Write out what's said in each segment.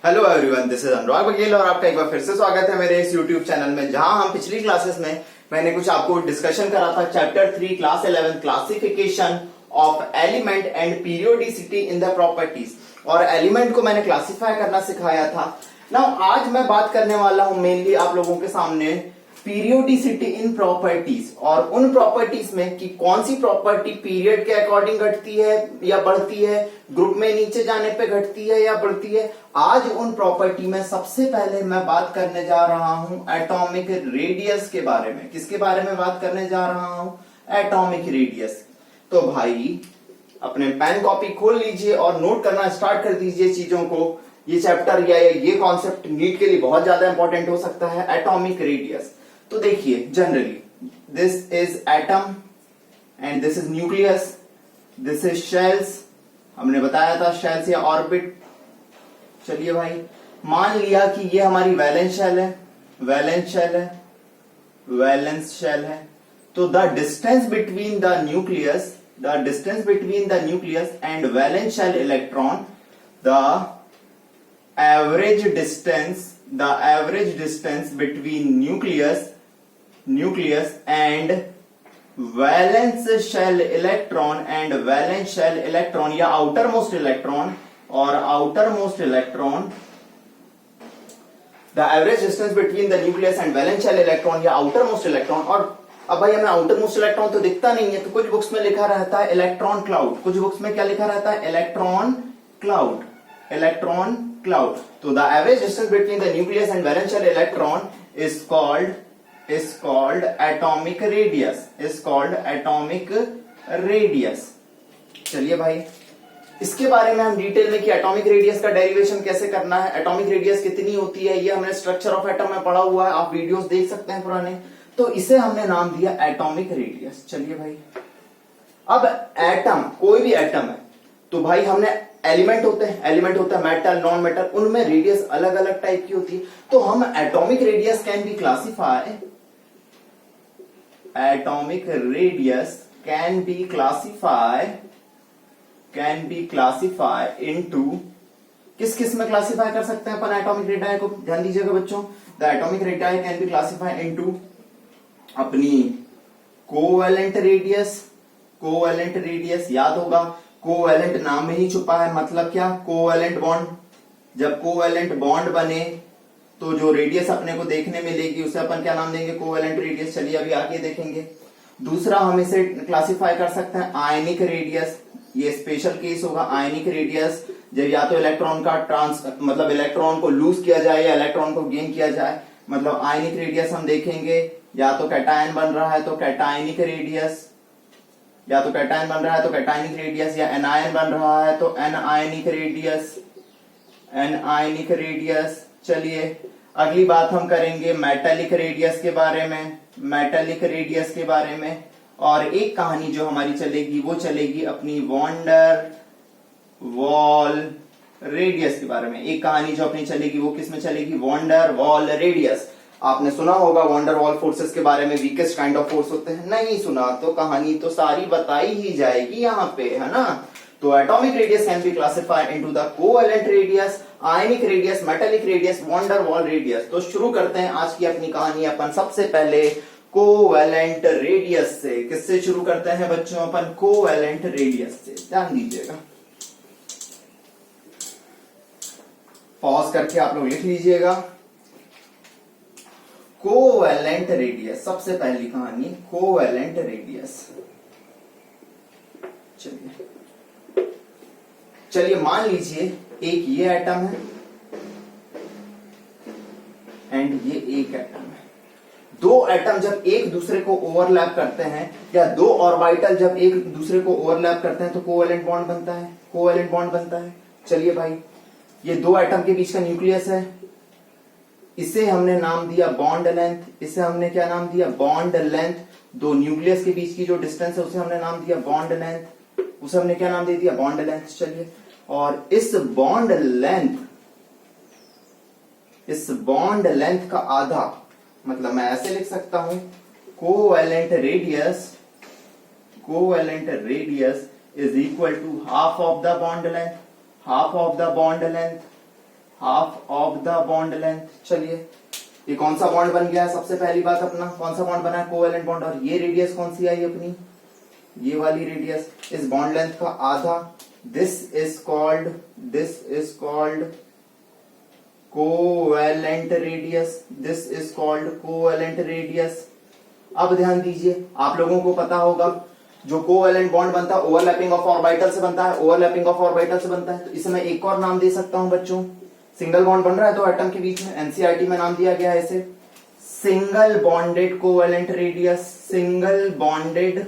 Hello everyone, this is अनुराग बघेल और आपका एक बार फिर से स्वागत है मेरे इस यूट्यूब चैनल में, जहां हम पिछली क्लासेस में मैंने कुछ आपको डिस्कशन करा था। Chapter 3 class 11 classification of element and periodicity in the properties, और एलिमेंट को मैंने क्लासिफाई करना सिखाया था। नाउ आज मैं बात करने वाला हूं मेनली आप लोगों के सामने पीरियोडिसिटी इन प्रॉपर्टीज, और उन प्रॉपर्टीज में कि कौन सी प्रॉपर्टी पीरियड के अकॉर्डिंग घटती है या बढ़ती है, ग्रुप में नीचे जाने पे घटती है या बढ़ती है। आज उन प्रॉपर्टी में सबसे पहले मैं बात करने जा रहा हूं एटॉमिक रेडियस के बारे में। किसके बारे में बात करने जा रहा हूं? Atomic radius. तो भाई अपने पेन कॉपी खोल लीजिए और नोट करना स्टार्ट कर दीजिए चीजों को। ये चैप्टर या ये कॉन्सेप्ट नीट के लिए बहुत ज्यादा इंपॉर्टेंट हो सकता है, एटॉमिक रेडियस। तो देखिए, generally this is atom and this is nucleus, this is shells. हमने बताया था शेल्स या ऑर्बिट। चलिए भाई, मान लिया कि ये हमारी वैलेंस शेल है, वैलेंस शेल है, वैलेंस शेल है। तो the distance between the nucleus, the distance between the nucleus and valence shell electron, the average distance between nucleus and valence shell electron या outermost electron the average distance between the nucleus and valence shell electron या outermost electron। और अब भाई हमें outermost electron तो दिखता नहीं है, तो कुछ बुक्स में लिखा रहता है इलेक्ट्रॉन क्लाउड, कुछ बुक्स में क्या लिखा रहता है? Electron cloud, electron cloud। तो the average distance between the nucleus and valence shell electron is called atomic radius, चलिए भाई, इसके बारे में हम डिटेल में कि एटॉमिक रेडियस का डेरिवेशन कैसे करना है, एटॉमिक रेडियस कितनी होती है, ये हमने स्ट्रक्चर ऑफ एटम में पढ़ा हुआ है, आप वीडियोस देख सकते हैं पुराने। तो इसे हमने नाम दिया एटॉमिक रेडियस। चलिए भाई, अब एटम, कोई भी एटम है तो भाई हमने एलिमेंट होते हैं मेटल, नॉन मेटल, उनमें रेडियस अलग अलग टाइप की होती है। तो हम atomic radius can B classify, atomic radius can B classify into, किस में क्लासिफाई कर सकते हैं अपन एटॉमिक रेडियस को? ध्यान दीजिएगा बच्चों, the atomic radius can B classify into अपनी कोवेलेंट रेडियस, याद होगा कोवेलेंट नाम में ही छुपा है, मतलब क्या? Covalent bond. जब कोवेलेंट बॉन्ड बने तो जो रेडियस अपने को देखने मिलेगी उसे अपन क्या नाम देंगे? Covalent radius. चलिए अभी आगे देखेंगे। दूसरा हम इसे क्लासिफाई कर सकते हैं आयनिक रेडियस, ये स्पेशल केस होगा आयनिक रेडियस, जब या तो इलेक्ट्रॉन का मतलब इलेक्ट्रॉन को लूज किया जाए या इलेक्ट्रॉन को गेन किया जाए, मतलब आयनिक रेडियस हम देखेंगे। या तो कैटायन बन रहा है तो कैटायनिक रेडियस, या तो कैटायन बन रहा है तो कैटायनिक रेडियस, या एनायन बन रहा है तो एनआयनिक रेडियस। चलिए अगली बात हम करेंगे मेटालिक रेडियस के बारे में, और एक कहानी जो हमारी चलेगी वो चलेगी अपनी वॉन्डर वॉल रेडियस के बारे में। एक कहानी जो अपनी चलेगी वो किस में चलेगी? Van der Waals radius. आपने सुना होगा वॉन्डर वॉल फोर्सेस के बारे में, वीकेस्ट काइंड ऑफ फोर्स होते हैं। नहीं सुना तो कहानी तो सारी बताई ही जाएगी यहाँ पे, है ना। तो atomic radius can be classified into the covalent radius, ionic radius, metallic radius, van der Waals radius. तो शुरू करते हैं आज की अपनी कहानी अपन सबसे पहले कोवेलेंट रेडियस से। किससे शुरू करते हैं बच्चों? अपन कोवेलेंट रेडियस से। ध्यान दीजिएगा, पॉज करके आप लोग लिख लीजिएगा। कोवेलेंट रेडियस, सबसे पहली कहानी कोवेलेंट रेडियस। चलिए मान लीजिए एक ये एटम है एंड ये एक एटम है। दो एटम जब एक दूसरे को ओवरलैप करते हैं, या दो ऑर्बिटल जब एक दूसरे को ओवरलैप करते हैं, तो कोवेलेंट बॉन्ड बनता है। चलिए भाई, ये दो एटम के बीच का न्यूक्लियस है, इसे हमने नाम दिया बॉन्ड लेंथ। इसे हमने क्या नाम दिया? Bond length. दो न्यूक्लियस के बीच की जो डिस्टेंस है उसे हमने नाम दिया बॉन्ड लेंथ, उसे हमने क्या नाम दे दिया? Bond length. चलिए, और इस बॉन्ड लेंथ का आधा, मतलब मैं ऐसे लिख सकता हूं, covalent radius is equal to half of the bond length, half of the bond length. चलिए ये कौन सा बॉन्ड बन गया है, सबसे पहली बात अपना कौन सा बॉन्ड बना है, कोवेलेंट बॉन्ड। और ये रेडियस कौन सी आई अपनी, ये वाली रेडियस, इस बॉन्ड लेंथ का आधा। This is called covalent radius, this is called covalent radius. अब ध्यान दीजिए, आप लोगों को पता होगा जो कोवेलेंट बॉन्ड बनता है ओवरलैपिंग ऑफ ऑर्बिटल से बनता है, ओवरलैपिंग ऑफ ऑर्बिटल से बनता है। तो इसे मैं एक और नाम दे सकता हूं बच्चों, सिंगल बॉन्ड बन रहा है दो एटम के बीच में, एनसीईआरटी में नाम दिया गया है इसे single bonded covalent radius, single bonded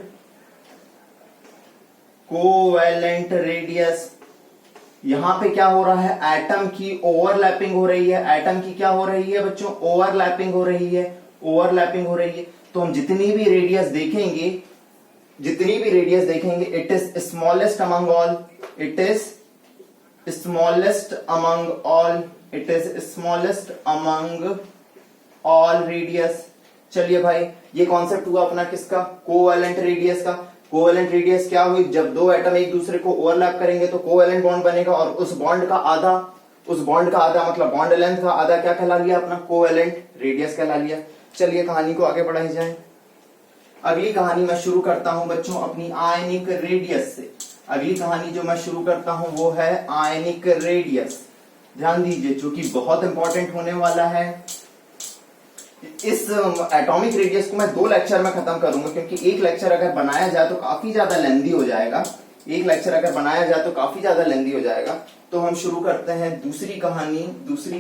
covalent radius. यहां पे क्या हो रहा है, एटम की ओवरलैपिंग हो रही है, एटम की क्या हो रही है बच्चों, ओवरलैपिंग हो रही है, ओवरलैपिंग हो रही है। तो हम जितनी भी रेडियस देखेंगे, it is smallest among all, it is smallest among all radius. चलिए भाई, ये कॉन्सेप्ट हुआ अपना किसका, कोवेलेंट रेडियस का। कोवेलेंट रेडियस क्या हुई, जब दो एटम एक दूसरे को ओवरलैप करेंगे तो कोवेलेंट बॉन्ड बनेगा, और उस बॉन्ड का आधा मतलब बॉन्ड लेंथ का आधा क्या कहला लिया अपना, कोवेलेंट रेडियस कहला लिया। चलिए कहानी को आगे बढ़ाई जाए। अगली कहानी मैं शुरू करता हूं बच्चों अपनी आयनिक रेडियस से। अगली कहानी जो मैं शुरू करता हूं वो है आयनिक रेडियस। ध्यान दीजिए, जो कि बहुत इंपॉर्टेंट होने वाला है। इस एटॉमिक रेडियस को मैं 2 लेक्चर में खत्म करूंगा, क्योंकि एक लेक्चर अगर बनाया जाए तो काफी ज्यादा लेंदी हो जाएगा, तो हम शुरू करते हैं दूसरी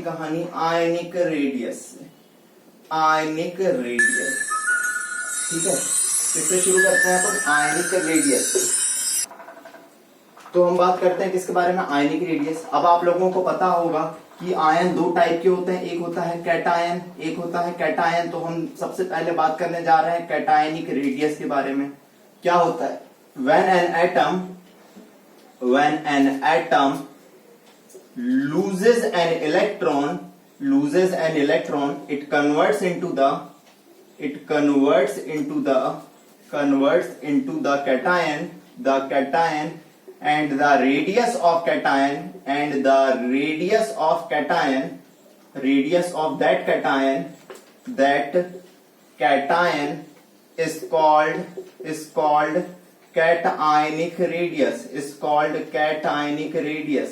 कहानी आयनिक रेडियस से। आयनिक रेडियस, ठीक है, इससे शुरू करते हैं अपन आयनिक रेडियस। तो हम बात करते हैं किसके बारे में, आयनिक रेडियस। अब आप लोगों को पता होगा कि आयन 2 टाइप के होते हैं, एक होता है कैटायन, एक होता है कैटायन। तो हम सबसे पहले बात करने जा रहे हैं कैटायनिक रेडियस के बारे में। क्या होता है, when an atom loses an electron, it converts into the cation, and the radius of that cation is called cationic radius,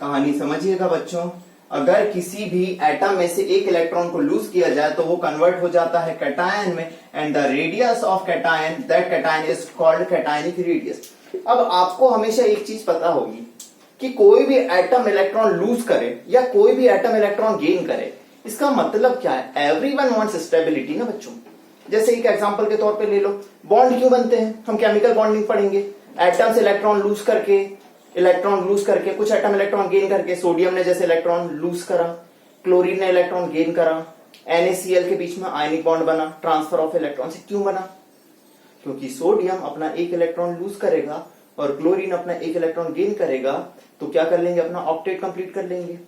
कहानी समझिएगा बच्चों। अगर किसी भी एटम में से एक इलेक्ट्रॉन को लूज किया जाए तो वो कन्वर्ट हो जाता है कैटायन में, and the radius of cation, that cation is called cationic radius. अब आपको हमेशा एक चीज पता होगी कि कोई भी एटम इलेक्ट्रॉन लूज करे या कोई भी एटम इलेक्ट्रॉन गेन करे, इसका मतलब क्या है, एवरीवन वांट्स स्टेबिलिटी ना बच्चों। जैसे एक एग्जांपल के तौर पे ले लो, बॉन्ड क्यों बनते हैं, हम केमिकल बॉन्डिंग पढ़ेंगे। एटम से इलेक्ट्रॉन लूज करके कुछ एटम इलेक्ट्रॉन गेन करके, सोडियम ने जैसे इलेक्ट्रॉन लूज करा, क्लोरीन ने इलेक्ट्रॉन गेन करा, NaCl के बीच में आयनिक बॉन्ड बना, ट्रांसफर ऑफ इलेक्ट्रॉन से क्यों बना, क्योंकि सोडियम अपना एक इलेक्ट्रॉन लूज करेगा और क्लोरीन अपना एक इलेक्ट्रॉन गेन करेगा, तो क्या कर लेंगे, अपना ऑक्टेट कंप्लीट कर लेंगे।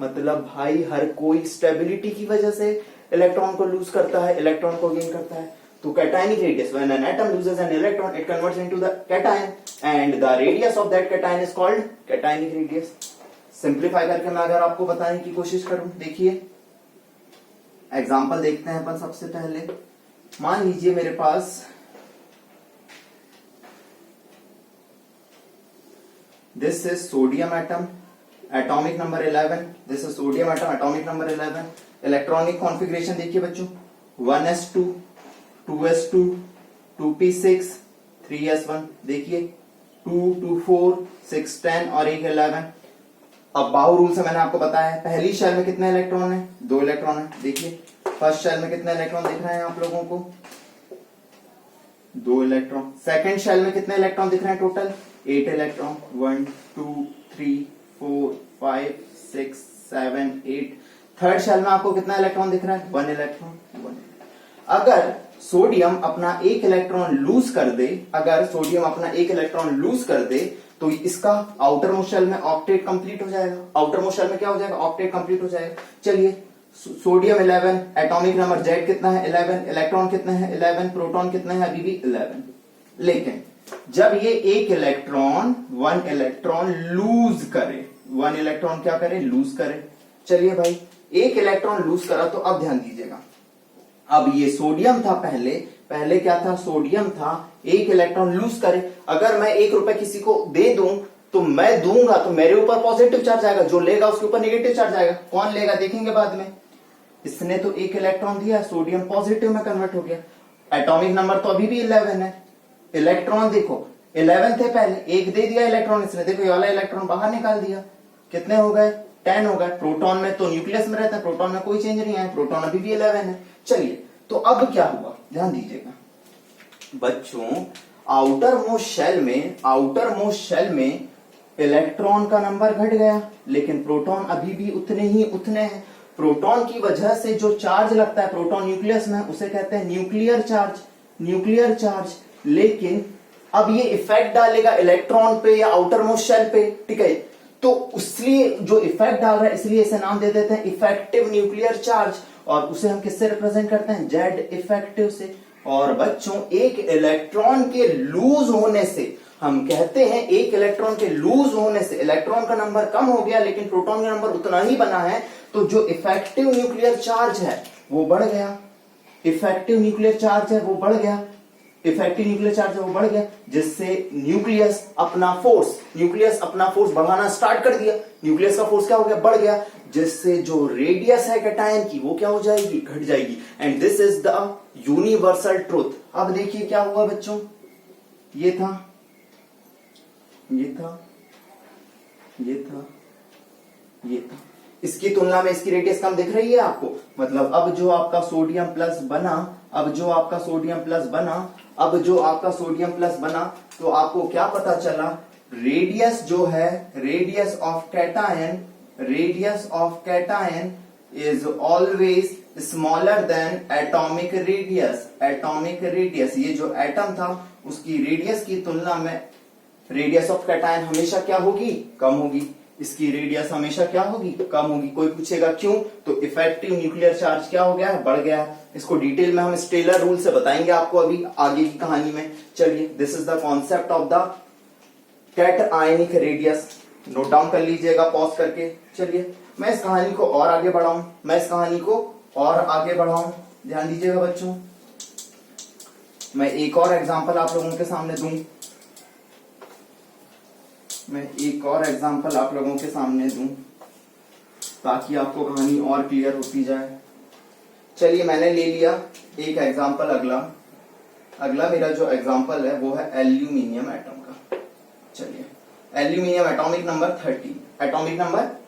मतलब भाई हर कोई स्टेबिलिटी की वजह से इलेक्ट्रॉन को लूज करता है, इलेक्ट्रॉन को गेन करता है। तो cationic radius, when an atom loses an electron it converts into the cation and the radius of that cation is called cationic radius। Simplify करके मैं अगर आपको बताने की कोशिश करूं, देखिए एग्जांपल देखते हैं अपन। सबसे पहले मान लीजिए मेरे पास this is sodium atom, atomic number 11, this is sodium atom, atomic number 11। Electronic configuration देखिए बच्चों, 1s2, 2s2, 2p6, 3s1, देखिए 2, 2, 4, 6, 10 और एक 11। अब बाउ रूल से मैंने आपको बताया है, पहली शेल में कितने इलेक्ट्रॉन है, 2 इलेक्ट्रॉन है। देखिए फर्स्ट शेल में कितने इलेक्ट्रॉन दिख रहे हैं आप लोगों को, 2 इलेक्ट्रॉन। सेकंड शेल में कितने इलेक्ट्रॉन दिख रहे हैं टोटल, 8 इलेक्ट्रॉन, 1, 2, 3, 4, 5, 6, 7, 8। थर्ड शेल में आपको कितना इलेक्ट्रॉन दिख रहा है, 1 इलेक्ट्रॉन, 1। अगर सोडियम अपना एक इलेक्ट्रॉन लूज कर दे, तो इसका आउटर मोस्ट शेल में ऑक्टेट कंप्लीट हो जाएगा। आउटर मोस्ट शेल में क्या हो जाएगा, ऑक्टेट कंप्लीट हो जाएगा। चलिए सोडियम 11, एटॉमिक नंबर Z कितना है, 11, इलेक्ट्रॉन कितने हैं, 11, प्रोटॉन कितने हैं, अभी भी 11। लेकिन जब ये एक इलेक्ट्रॉन 1 इलेक्ट्रॉन लूज करे, 1 इलेक्ट्रॉन क्या करे, लूज करे, चलिए भाई, एक इलेक्ट्रॉन लूज करा, तो अब ध्यान दीजिएगा, अब ये सोडियम था, पहले क्या था, सोडियम था, एक इलेक्ट्रॉन लूज करे, अगर मैं 1 रुपए किसी को दे दूं तो मैं दूंगा तो मेरे ऊपर पॉजिटिव चार्ज आएगा, जो लेगा उसके ऊपर नेगेटिव चार्ज आएगा। कौन लेगा देखेंगे बाद में। इसने तो एक इलेक्ट्रॉन दिया, सोडियम पॉजिटिव में कन्वर्ट हो गया, एटॉमिक नंबर तो अभी भी 11 है। इलेक्ट्रॉन देखो 11 थे पहले, एक दे दिया इलेक्ट्रॉन इसने, देखो ये वाला इलेक्ट्रॉन बाहर निकाल दिया, कितने हो गए, 10 हो गए। प्रोटॉन में तो न्यूक्लियस में रहता है, प्रोटॉन में कोई चेंज नहीं है, प्रोटॉन अभी भी 11 है। चलिए, तो अब क्या हुआ, ध्यान दीजिएगा बच्चों, आउटर मोस्ट शेल में इलेक्ट्रॉन का नंबर घट गया, लेकिन प्रोटॉन अभी भी उतने हैं। प्रोटॉन की वजह से जो चार्ज लगता है प्रोटॉन न्यूक्लियस में, उसे कहते हैं न्यूक्लियर चार्ज। लेकिन अब ये इफेक्ट डालेगा इलेक्ट्रॉन पे या आउटर मोस्ट शेल पे, ठीक है, तो इसलिए जो इफेक्ट डाल रहा है, इसलिए इसे नाम दे देते हैं इफेक्टिव न्यूक्लियर चार्ज, और उसे हम किससे रिप्रेजेंट करते हैं, जेड इफेक्टिव से। और बच्चों, एक इलेक्ट्रॉन के लूज होने से, हम कहते हैं एक इलेक्ट्रॉन के लूज होने से इलेक्ट्रॉन का नंबर कम हो गया, लेकिन प्रोटॉन का नंबर उतना ही बना है, तो जो इफेक्टिव न्यूक्लियर चार्ज है वो बढ़ गया, इफेक्टिव न्यूक्लियर चार्ज है वो बढ़ गया, जिससे न्यूक्लियस अपना फोर्स बढ़ाना स्टार्ट कर दिया। न्यूक्लियस का फोर्स क्या हो गया, बढ़ गया, जिससे जो रेडियस है कैटायन की वो क्या हो जाएगी, घट जाएगी। And this is the universal truth. अब देखिए क्या हुआ बच्चों, ये था, इसकी तुलना में इसकी रेडियस कम दिख रही है आपको, मतलब अब जो आपका सोडियम प्लस बना, तो आपको क्या पता चला, रेडियस जो है, radius of cation is always smaller than atomic radius. ये जो एटम था उसकी रेडियस की तुलना में रेडियस ऑफ कैटायन हमेशा क्या होगी, कम होगी। इसकी रेडियस हमेशा क्या होगी, कम होगी। कोई पूछेगा क्यों, तो इफेक्टिव न्यूक्लियर चार्ज क्या हो गया है, बढ़ गया है। इसको डिटेल में हम स्टेलर रूल से बताएंगे आपको अभी आगे की कहानी में। चलिए, this is the concept of the cationic radius, note down कर लीजिएगा पॉज करके। चलिए, मैं इस कहानी को और आगे बढ़ाऊं, ध्यान दीजिएगा बच्चों। मैं एक और एग्जांपल आप लोगों के सामने दूं, ताकि आपको कहानी और क्लियर होती जाए। चलिए, मैंने ले लिया एक एग्जांपल। अगला मेरा जो एग्जांपल है वो है एल्यूमिनियम एटम का। चलिए, एल्यूमिनियम एटॉमिक नंबर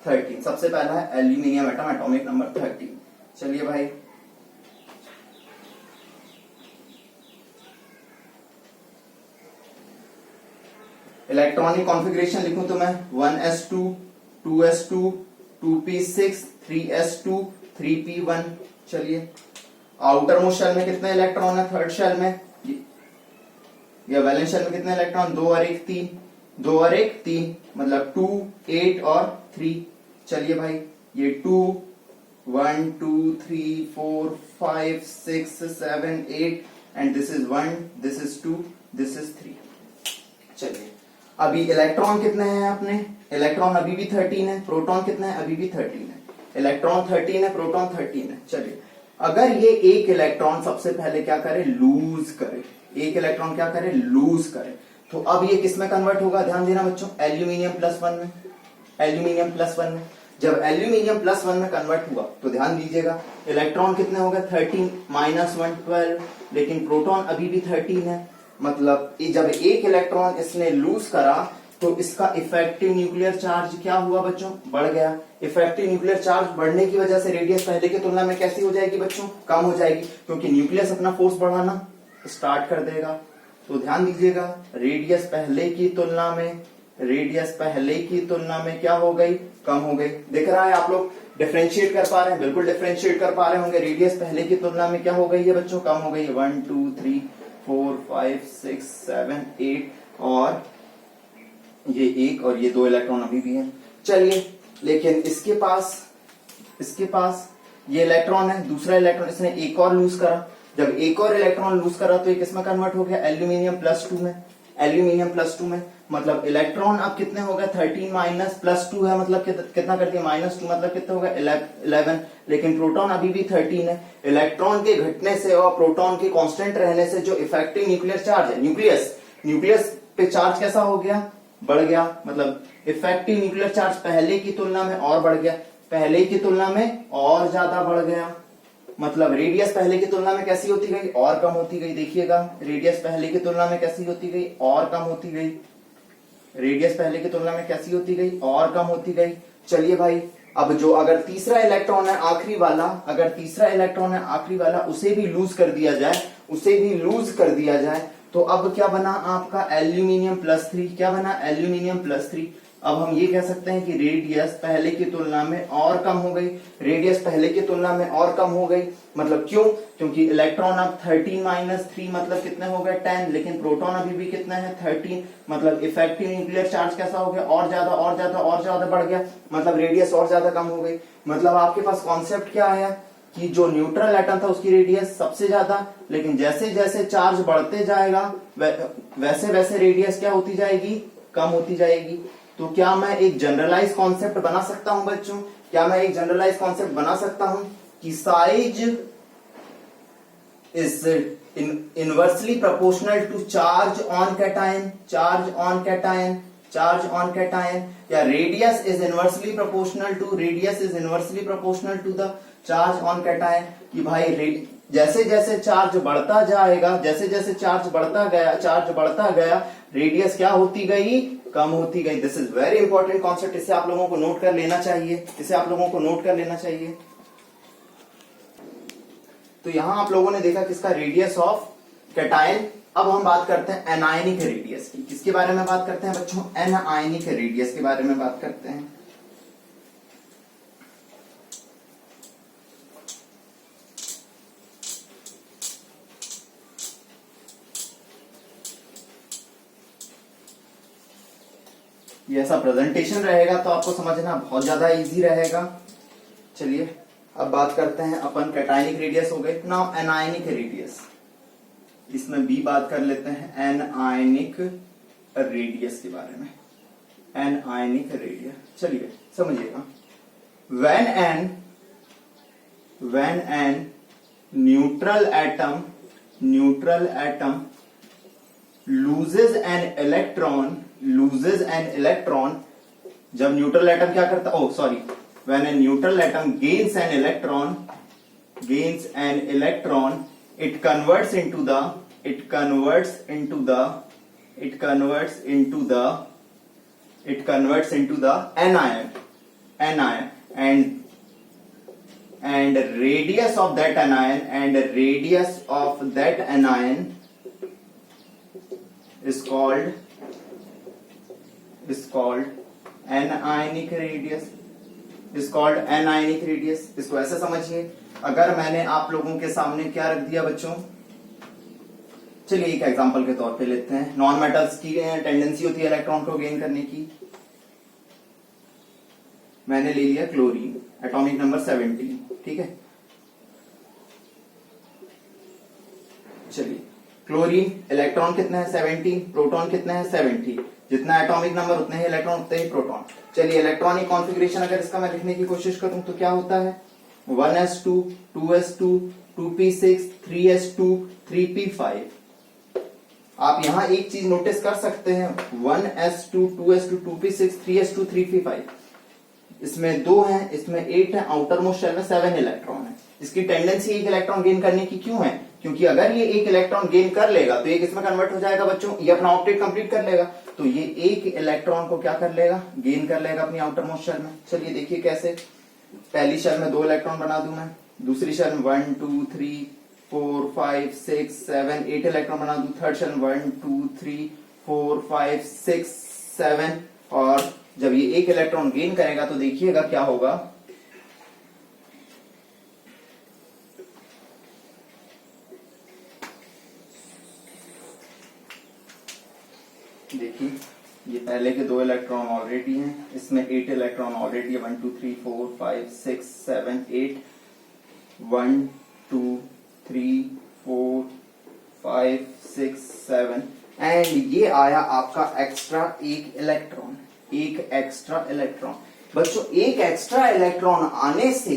13। सबसे पहला है एल्यूमिनियम एटम, एटॉमिक नंबर 13। चलिए भाई, इलेक्ट्रॉनिक कॉन्फ़िगरेशन लिखूं तो मैं 1s2 2s2 2p6 3s2 3p1। चलिए, आउटर मोस्ट शेल में कितने इलेक्ट्रॉन है, थर्ड शेल में, या वैलेंस शेल में कितने इलेक्ट्रॉन, 2 और 1 3, मतलब 2 8 और 3। चलिए भाई, ये 2 1 2 3 4 5 6 7 8 and this is 1, this is 2, this is 3। चलिए, अभी इलेक्ट्रॉन कितने हैं अपने, इलेक्ट्रॉन अभी भी 13 है, प्रोटॉन कितने हैं, अभी भी 13 है। इलेक्ट्रॉन 13 है, प्रोटॉन 13 है। चलिए, अगर ये एक इलेक्ट्रॉन सबसे पहले क्या करे, लूज करे, तो अब ये किस में कन्वर्ट होगा, ध्यान देना बच्चों, एल्यूमिनियम प्लस वन में। जब एल्यूमिनियम प्लस 1 में कन्वर्ट हुआ तो ध्यान दीजिएगा, इलेक्ट्रॉन कितने हो गए, 13 माइनस 1 12, लेकिन प्रोटॉन अभी भी 13 है। मतलब जब एक इलेक्ट्रॉन इसने लूज करा तो इसका इफेक्टिव न्यूक्लियर चार्ज क्या हुआ बच्चों, बढ़ गया। इफेक्टिव न्यूक्लियर चार्ज बढ़ने की वजह से रेडियस पहले की तुलना में कैसी हो जाएगी बच्चों, कम हो जाएगी, क्योंकि न्यूक्लियस अपना फोर्स बढ़ाना स्टार्ट कर देगा। तो ध्यान दीजिएगा, रेडियस पहले की तुलना में क्या हो गई, कम हो गई। दिख रहा है, आप लोग डिफरेंशिएट कर पा रहे हैं, बिल्कुल डिफरेंशिएट कर पा रहे होंगे। रेडियस पहले की तुलना में क्या हो गई है बच्चों, कम हो गई है। 1 2 3 4 5 6 7 8 और ये 1 और ये 2 इलेक्ट्रॉन अभी भी हैं। चलिए, लेकिन इसके पास ये इलेक्ट्रॉन है, दूसरा इलेक्ट्रॉन इसने एक और लूज करा। जब एक और इलेक्ट्रॉन लूज करा तो ये किसमें कन्वर्ट हो गया, एल्यूमिनियम प्लस 2 में। मतलब इलेक्ट्रॉन अब कितने हो गए 13 माइनस प्लस 2 है, मतलब कितना कर दिया -2, मतलब कितना हो गया 11। लेकिन प्रोटॉन अभी भी 13 है। इलेक्ट्रॉन के घटने से और प्रोटॉन के कांस्टेंट रहने से जो इफेक्टिव न्यूक्लियर चार्ज है, न्यूक्लियस पे चार्ज कैसा हो गया, बढ़ गया। मतलब इफेक्टिव न्यूक्लियर चार्ज पहले की तुलना में और बढ़ गया, पहले की तुलना में और ज्यादा बढ़ गया। मतलब रेडियस पहले की तुलना में कैसी होती गई, और कम होती गई। देखिएगा रेडियस पहले की तुलना में कैसी होती गई, और कम होती गई। रेडियस पहले की तुलना में कैसी होती गई, और कम होती गई। चलिए भाई, अब जो अगर तीसरा इलेक्ट्रॉन है आखिरी वाला, अगर तीसरा इलेक्ट्रॉन है आखिरी वाला, उसे भी लूज कर दिया जाए, उसे भी लूज कर दिया जाए, तो अब क्या बना आपका एल्यूमिनियम +3। क्या बना, एल्यूमिनियम +3। अब हम ये कह सकते हैं कि रेडियस पहले की तुलना में और कम हो गई, रेडियस पहले की तुलना में और कम हो गई। मतलब क्यों, क्योंकि इलेक्ट्रॉन अब 13 माइनस 3 मतलब कितने हो गए 10, लेकिन प्रोटॉन अभी भी कितने हैं 13। मतलब इफेक्टिव न्यूक्लियर चार्ज कैसा हो गया, और ज्यादा और ज्यादा और ज्यादा बढ़ गया। मतलब रेडियस और ज्यादा कम हो गई। मतलब आपके पास कॉन्सेप्ट क्या आया कि जो न्यूट्रल एटम था उसकी रेडियस सबसे ज्यादा, लेकिन जैसे जैसे चार्ज बढ़ते जाएगा वैसे वैसे रेडियस क्या होती जाएगी, कम होती जाएगी। तो क्या मैं एक जनरलाइज कॉन्सेप्ट बना सकता हूं बच्चों, क्या मैं एक जनरलाइज कॉन्सेप्ट बना सकता हूं कि size is inversely proportional to charge on cation, charge on cation, charge on cation, या radius is inversely proportional to, radius is inversely proportional to the charge on cation. कि भाई जैसे जैसे चार्ज बढ़ता जाएगा, जैसे जैसे चार्ज बढ़ता गया, रेडियस क्या होती गई, कम होती गई। This is very important concept, इसे आप लोगों को नोट कर लेना चाहिए, इसे आप लोगों को नोट कर लेना चाहिए। तो यहां आप लोगों ने देखा किसका, रेडियस ऑफ कैटायन। अब हम बात करते हैं एनायनिक रेडियस की। किसके बारे में बात करते हैं बच्चों, एनायनिक रेडियस के बारे में बात करते हैं। ये ऐसा प्रेजेंटेशन रहेगा तो आपको समझना बहुत ज्यादा इजी रहेगा। चलिए अब बात करते हैं अपन, कैटायनिक रेडियस हो गए। नाउ एनायनिक रेडियस, इसमें भी बात कर लेते हैं एनायनिक रेडियस के बारे में। एनायनिक रेडियस, चलिए समझिएगा। when an neutral atom loses an electron, जब न्यूट्रल एटम क्या करता, when a neutral atom gains an electron, it converts into the anion, and radius of that anion is called anionic radius। इसको ऐसे समझिए, अगर मैंने आप लोगों के सामने क्या रख दिया बच्चों, चलिए एक एग्जांपल के तौर पे लेते हैं। नॉन मेटल्स की टेंडेंसी होती है इलेक्ट्रॉन को गेन करने की। मैंने ले लिया क्लोरीन, एटॉमिक नंबर 17, ठीक है। चलिए क्लोरीन, इलेक्ट्रॉन कितने हैं 17, प्रोटॉन कितने हैं 70। जितना एटॉमिक नंबर उतने ही इलेक्ट्रॉन उतने ही प्रोटॉन। चलिए इलेक्ट्रॉनिक कॉन्फ़िगरेशन अगर इसका मैं लिखने की कोशिश करूं तो क्या होता है, 1s2 2s2 2p6 3s2 3p5। आप यहां एक चीज नोटिस कर सकते हैं, 1s2 2s2 2p6 3s2 3p5, इसमें 2 हैं, इसमें 8 है, आउटर मोस्ट शेल में 7 इलेक्ट्रॉन है। इसकी टेंडेंसी एक इलेक्ट्रॉन गेन करने की क्यों है, क्योंकि अगर ये एक इलेक्ट्रॉन गेन कर लेगा तो एक इसमें कन्वर्ट हो जाएगा बच्चों, ये अपना ऑक्टेट कंप्लीट कर लेगा, तो ये एक इलेक्ट्रॉन को क्या कर लेगा, गेन कर लेगा अपनी आउटर मोस्ट शेल में। चलिए देखिए कैसे, पहली शेल में 2 इलेक्ट्रॉन बना दूं मैं, दूसरी शेल में 1 2 3 4 5 6 7 8 इलेक्ट्रॉन बना दूं, थर्ड शेल 1 2 3 4 5 6 7, और जब ये एक इलेक्ट्रॉन गेन करेगा तो देखिएगा क्या होगा, देखिए ये पहले के 2 इलेक्ट्रॉन ऑलरेडी हैं, इसमें 8 इलेक्ट्रॉन ऑलरेडी है, 1 2 3 4 5 6 7 8, 1 2 3 4 5 6 7, एंड ये आया आपका एक्स्ट्रा एक इलेक्ट्रॉन, एक एक्स्ट्रा इलेक्ट्रॉन। बच्चों एक एक्स्ट्रा इलेक्ट्रॉन आने से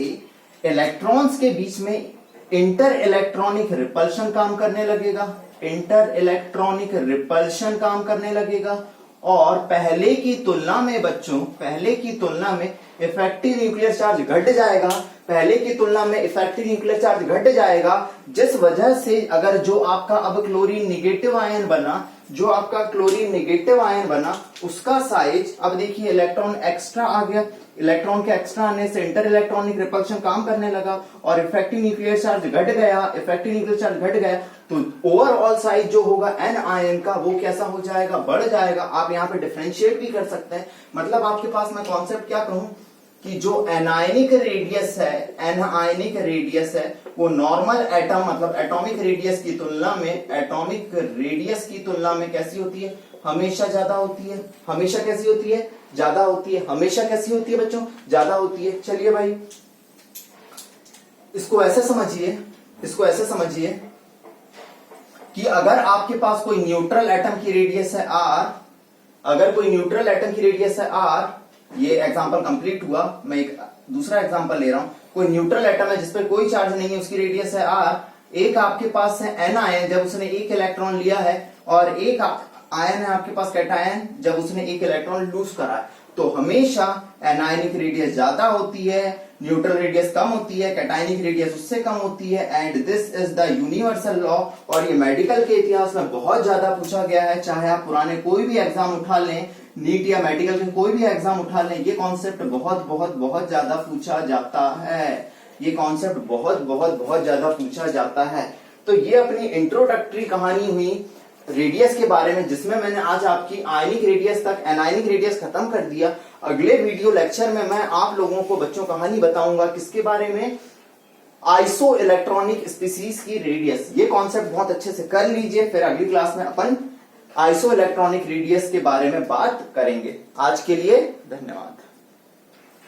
इलेक्ट्रॉन्स के बीच में इंटर इलेक्ट्रॉनिक रिपल्शन काम करने लगेगा, इंटर इलेक्ट्रॉनिक रिपल्शन काम करने लगेगा। और पहले की तुलना में बच्चों, पहले की तुलना में इफेक्टिव न्यूक्लियर चार्ज घट जाएगा, पहले की तुलना में इफेक्टिव न्यूक्लियर चार्ज घट जाएगा, जिस वजह से अगर जो आपका अब क्लोरीन नेगेटिव आयन बना, जो आपका क्लोरीन नेगेटिव आयन बना उसका साइज, अब देखिए इलेक्ट्रॉन एक्स्ट्रा आ गया, इलेक्ट्रॉन के एक्स्ट्रा आने से इंटर इलेक्ट्रॉनिक रिपल्शन काम करने लगा और इफेक्टिव न्यूक्लियर चार्ज घट गया, इफेक्टिव न्यूक्लियर चार्ज घट गया तो ओवरऑल साइज जो होगा एन आयन का वो कैसा हो जाएगा, बढ़ जाएगा। आप यहाँ पे डिफरेंशिएट भी कर सकते हैं, मतलब आपके पास मैं कॉन्सेप्ट क्या कहूं कि जो एनायनिक रेडियस है, एनायनिक रेडियस है वो नॉर्मल एटम मतलब एटॉमिक रेडियस की तुलना में, एटॉमिक रेडियस की तुलना में कैसी होती है, हमेशा ज्यादा होती है। हमेशा कैसी होती है, ज्यादा होती है। हमेशा कैसी होती है बच्चों, ज्यादा होती है। चलिए भाई इसको ऐसे समझिए, इसको ऐसे समझिए कि अगर आपके पास कोई न्यूट्रल एटम की रेडियस है r, अगर कोई न्यूट्रल एटम की रेडियस है r, ये एग्जांपल कंप्लीट हुआ, मैं एक दूसरा एग्जांपल ले रहा हूं। कोई न्यूट्रल एटम है जिसपे कोई चार्ज नहीं है, उसकी रेडियस है r, एक आपके पास है एन आयन जब उसने एक इलेक्ट्रॉन लिया है, और एक आयन है आपके पास कैटायन जब उसने एक इलेक्ट्रॉन लूज करा है। तो हमेशा एनायनिक रेडियस ज्यादा होती है, न्यूट्रल रेडियस कम होती है, कैटायनिक रेडियस उससे कम होती है। And this is the universal law, और ये मेडिकल के इतिहास में बहुत ज्यादा पूछा गया है। चाहे आप पुराने कोई भी एग्जाम उठा लें, नीट या मेडिकल के कोई भी एग्जाम उठा लें, ये कॉन्सेप्ट बहुत बहुत बहुत ज्यादा पूछा जाता है, ये कॉन्सेप्ट बहुत बहुत बहुत ज्यादा पूछा जाता है। तो ये अपनी इंट्रोडक्टरी कहानी हुई रेडियस के बारे में, जिसमें मैंने आज आपकी आयनिक रेडियस तक एनायनिक रेडियस खत्म कर दिया। अगले वीडियो लेक्चर में मैं आप लोगों को बच्चों कहानी बताऊंगा किसके बारे में, आइसो इलेक्ट्रॉनिक स्पीसीज की रेडियस। ये कॉन्सेप्ट बहुत अच्छे से कर लीजिए, फिर अगली क्लास में अपन आइसो इलेक्ट्रॉनिक रेडियस के बारे में बात करेंगे। आज के लिए धन्यवाद।